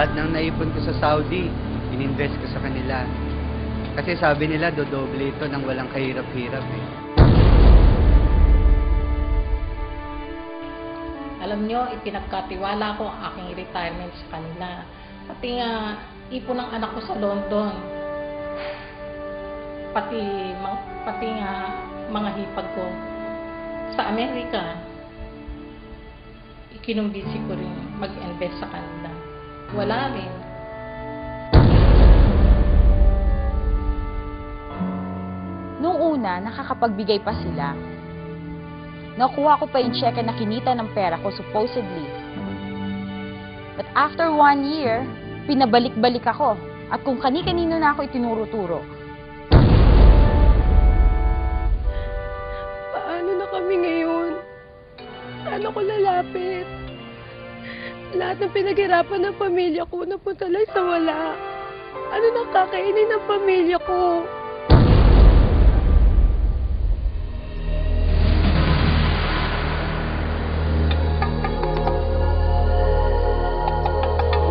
Lahat ng naipon ko sa Saudi, ininvest ko sa kanila. Kasi sabi nila, dodoble ito ng walang kahirap-hirap eh. Alam nyo, ipinagkatiwala ko ang aking retirement sa kanila. Pati nga, ipon ng anak ko sa London. Pati nga, mga hipag ko sa Amerika. Ikinumbisi ko rin mag-invest sa kanila. Wala rin. Noong una, nakakapagbigay pa sila. Nakuha ko pa yung cheque na kinita ng pera ko supposedly. But after 1 year, pinabalik-balik ako. At kung kani-kanino na ako itinuro-turo. Paano na kami ngayon? Paano ko lalapit? Lahat ng pinaghirapan ng pamilya ko napunta lang sa wala. Ano nang kakainin ng pamilya ko?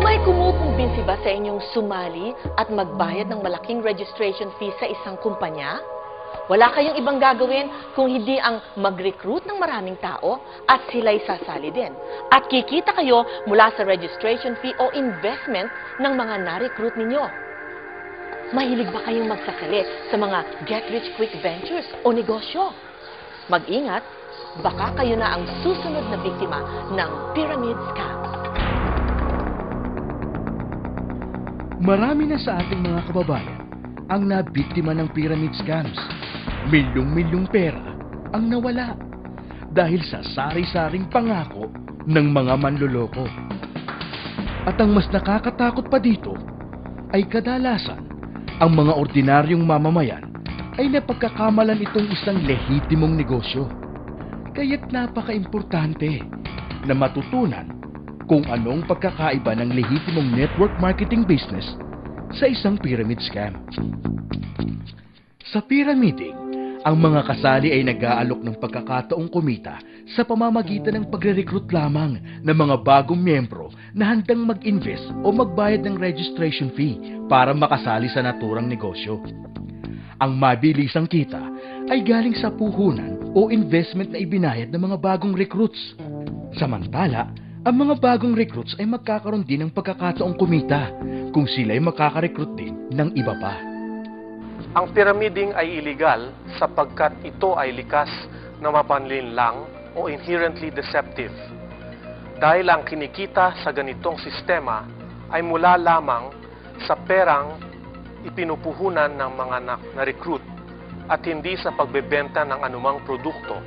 May kumukumbinsi ba sa inyong sumali at magbayad ng malaking registration fee sa isang kumpanya? Wala kayong ibang gagawin kung hindi ang mag-recruit ng maraming tao at sila'y sasali din. At kikita kayo mula sa registration fee o investment ng mga na-recruit ninyo. Mahilig ba kayong magsasali sa mga get-rich-quick ventures o negosyo? Mag-ingat, baka kayo na ang susunod na biktima ng pyramid scam. Marami na sa ating mga kababayan ang nabiktima ng pyramid scams. Milyong-milyong pera ang nawala dahil sa sari-saring pangako ng mga manloloko. At ang mas nakakatakot pa dito ay kadalasan ang mga ordinaryong mamamayan ay napagkakamalan itong isang lehitimong negosyo. Kaya't napaka-importante na matutunan kung anong pagkakaiba ng lehitimong network marketing business sa isang pyramid scam. Sa pyramiding, ang mga kasali ay nag-aalok ng pagkakataong kumita sa pamamagitan ng pagre-recruit lamang ng mga bagong miyembro na handang mag-invest o magbayad ng registration fee para makasali sa naturang negosyo. Ang mabilisang kita ay galing sa puhunan o investment na ibinayad ng mga bagong recruits. Samantala, ang mga bagong recruits ay magkakaroon din ng pagkakataong kumita kung sila ay makaka-recruit din ng iba pa. Ang pyramiding ay illegal sapagkat ito ay likas na mapanlinlang o inherently deceptive. Dahil ang kinikita sa ganitong sistema ay mula lamang sa perang ipinupuhunan ng mga na-recruit at hindi sa pagbebenta ng anumang produkto.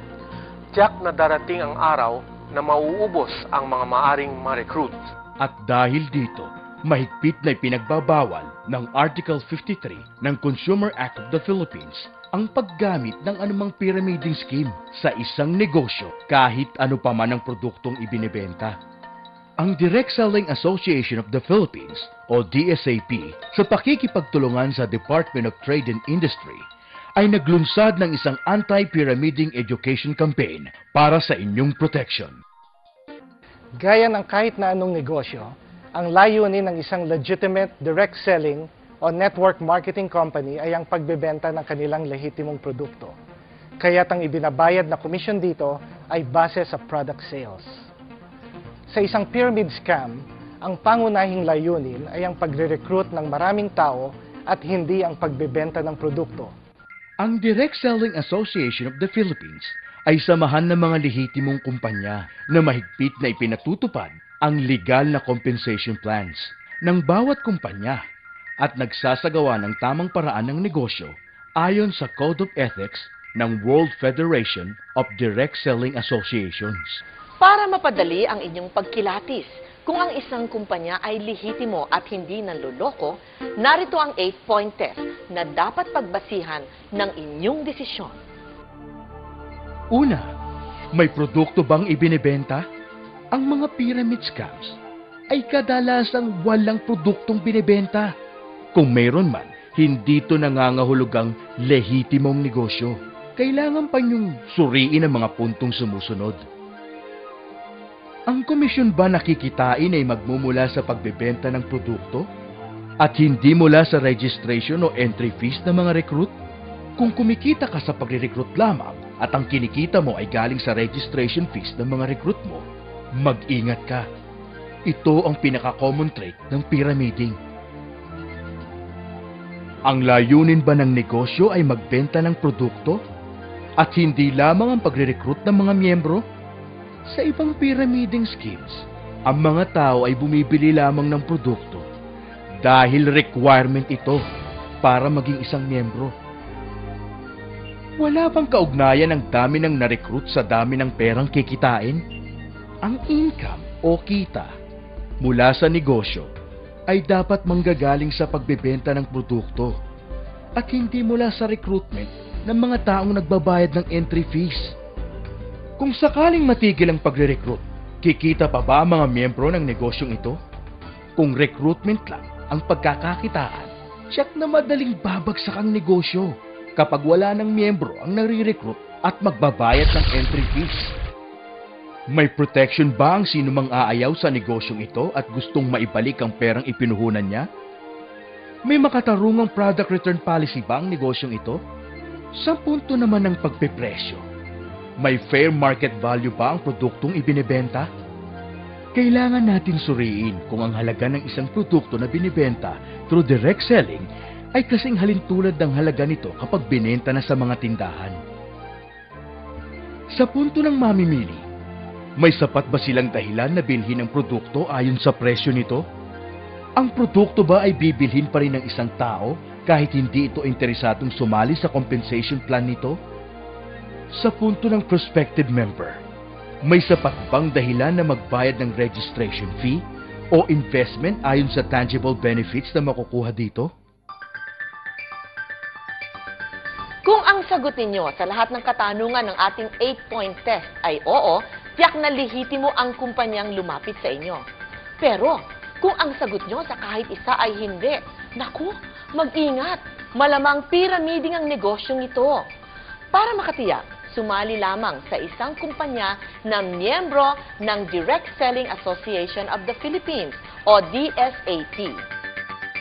Tiyak na darating ang araw na mauubos ang mga maaring ma-recruit. At dahil dito, mahigpit na ipinagbabawal ng Article 53 ng Consumer Act of the Philippines ang paggamit ng anumang pyramiding scheme sa isang negosyo kahit ano pa man ang produktong ibinebenta. Ang Direct Selling Association of the Philippines o DSAP sa pakikipagtulungan sa Department of Trade and Industry ay naglunsad ng isang anti-pyramiding education campaign para sa inyong protection. Gaya ng kahit na anong negosyo, ang layunin ng isang legitimate direct selling o network marketing company ay ang pagbebenta ng kanilang lehitimong produkto. Kaya't ang ibinabayad na komisyon dito ay base sa product sales. Sa isang pyramid scam, ang pangunahing layunin ay ang pagre-recruit ng maraming tao at hindi ang pagbebenta ng produkto. Ang Direct Selling Association of the Philippines ay samahan ng mga lehitimong kumpanya na mahigpit na ipinatutupad ang legal na compensation plans ng bawat kumpanya at nagsasagawa ng tamang paraan ng negosyo ayon sa Code of Ethics ng World Federation of Direct Selling Associations. Para mapadali ang inyong pagkilatis, kung ang isang kumpanya ay lehitimo at hindi nanloloko, narito ang 8-point test na dapat pagbasihan ng inyong desisyon. Una, may produkto bang ibinebenta? Ang mga pyramid scams ay kadalasang walang produktong binebenta. Kung mayroon man, hindi ito nangangahulugang lehitimong negosyo. Kailangan pa niyong suriin ang mga puntong sumusunod. Ang komisyon ba nakikitain ay magmumula sa pagbebenta ng produkto? At hindi mula sa registration o entry fees ng mga recruit? Kung kumikita ka sa pagre-recruit lamang at ang kinikita mo ay galing sa registration fees ng mga recruit mo, mag-ingat ka. Ito ang pinaka-common trait ng pyramiding. Ang layunin ba ng negosyo ay magbenta ng produkto? At hindi lamang ang pagre-recruit ng mga miyembro? Sa ibang pyramiding schemes, ang mga tao ay bumibili lamang ng produkto dahil requirement ito para maging isang miyembro. Wala bang kaugnayan ang dami ng na-recruit sa dami ng perang kikitain? Ang income o kita mula sa negosyo ay dapat manggagaling sa pagbebenta ng produkto at hindi mula sa recruitment ng mga taong nagbabayad ng entry fees. Kung sakaling matigil ang pagre-recruit, kikita pa ba ang mga miyembro ng negosyong ito? Kung recruitment lang ang pagkakakitaan, tiyak na madaling babagsak ang negosyo kapag wala ng miyembro ang nare-recruit at magbabayad ng entry fees. May protection ba ang sinumang aayaw sa negosyong ito at gustong maibalik ang perang ipinuhunan niya? May makatarungang product return policy ba ang negosyong ito? Sa punto naman ng pagpepresyo, may fair market value ba ang produktong ibinebenta? Kailangan natin suriin kung ang halaga ng isang produkto na binibenta through direct selling ay kasing halintulad ng halaga nito kapag binenta na sa mga tindahan. Sa punto ng mamimili, may sapat ba silang dahilan na bilhin ang produkto ayon sa presyo nito? Ang produkto ba ay bibilhin pa rin ng isang tao kahit hindi ito interesadong sumali sa compensation plan nito? Sa punto ng prospective member, may sapat bang dahilan na magbayad ng registration fee o investment ayon sa tangible benefits na makukuha dito? Kung ang sagot ninyo sa lahat ng katanungan ng ating 8-point test ay oo, tiyak na lehitimo ang kumpanyang lumapit sa inyo. Pero, kung ang sagot nyo sa kahit isa ay hindi, naku, mag-ingat, malamang pyramiding ang negosyong ito. Para makatiyak, sumali lamang sa isang kumpanya na miyembro ng Direct Selling Association of the Philippines o DSAP.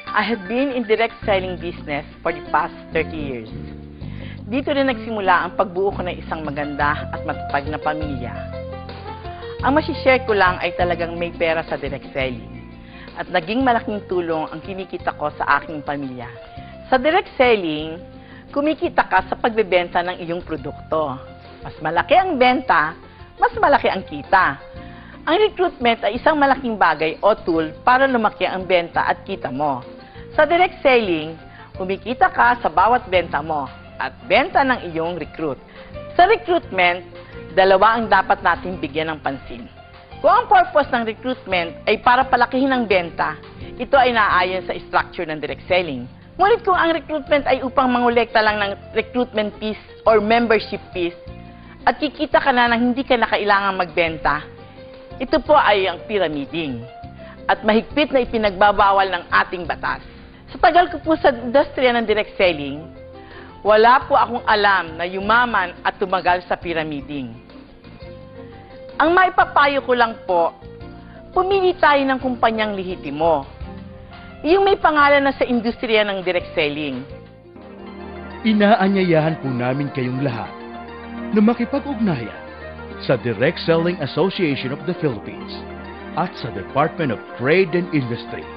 I have been in direct selling business for the past 30 years. Dito rin nagsimula ang pagbuo ko ng isang maganda at matatag na pamilya. Ang masishare ko lang ay talagang may pera sa direct selling at naging malaking tulong ang kinikita ko sa aking pamilya. Sa direct selling, kumikita ka sa pagbebenta ng iyong produkto. Mas malaki ang benta, mas malaki ang kita. Ang recruitment ay isang malaking bagay o tool para lumaki ang benta at kita mo. Sa direct selling, kumikita ka sa bawat benta mo at benta ng iyong recruit. Sa recruitment, dalawa ang dapat natin bigyan ng pansin. Kung ang purpose ng recruitment ay para palakihin ang benta, ito ay naaayon sa structure ng direct selling. Ngunit kung ang recruitment ay upang mangolekta lang ng recruitment fees or membership fees at kikita ka na nang hindi ka na kailangang magbenta, ito po ay ang pyramiding at mahigpit na ipinagbabawal ng ating batas. Sa tagal ko po sa industriya ng direct selling, wala po akong alam na yumaman at tumagal sa pyramiding. Ang maipapayo ko lang po, pumili tayo ng kumpanyang lehitimo. Yung may pangalan na sa industriya ng direct selling. Inaanyayahan po namin kayong lahat na makipag-ugnayan sa Direct Selling Association of the Philippines at sa Department of Trade and Industry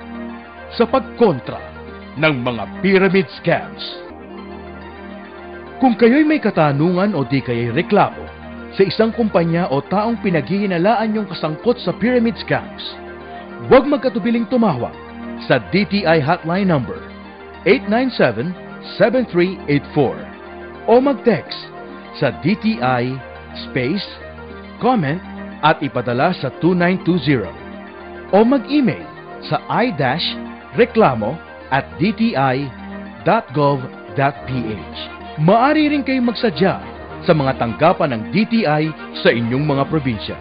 sa pagkontra ng mga pyramid scams. Kung kayo'y may katanungan o di kayo'y reklamo sa isang kumpanya o taong pinaghihinalaan niyong kasangkot sa pyramid scams, huwag magkatubiling tumawag sa DTI hotline number 897-7384 o mag-text sa DTI space comment at ipadala sa 2920 o mag-email sa i-reklamo@dti.gov.ph. Maaari rin kayong magsadya sa mga tanggapan ng DTI sa inyong mga probinsya.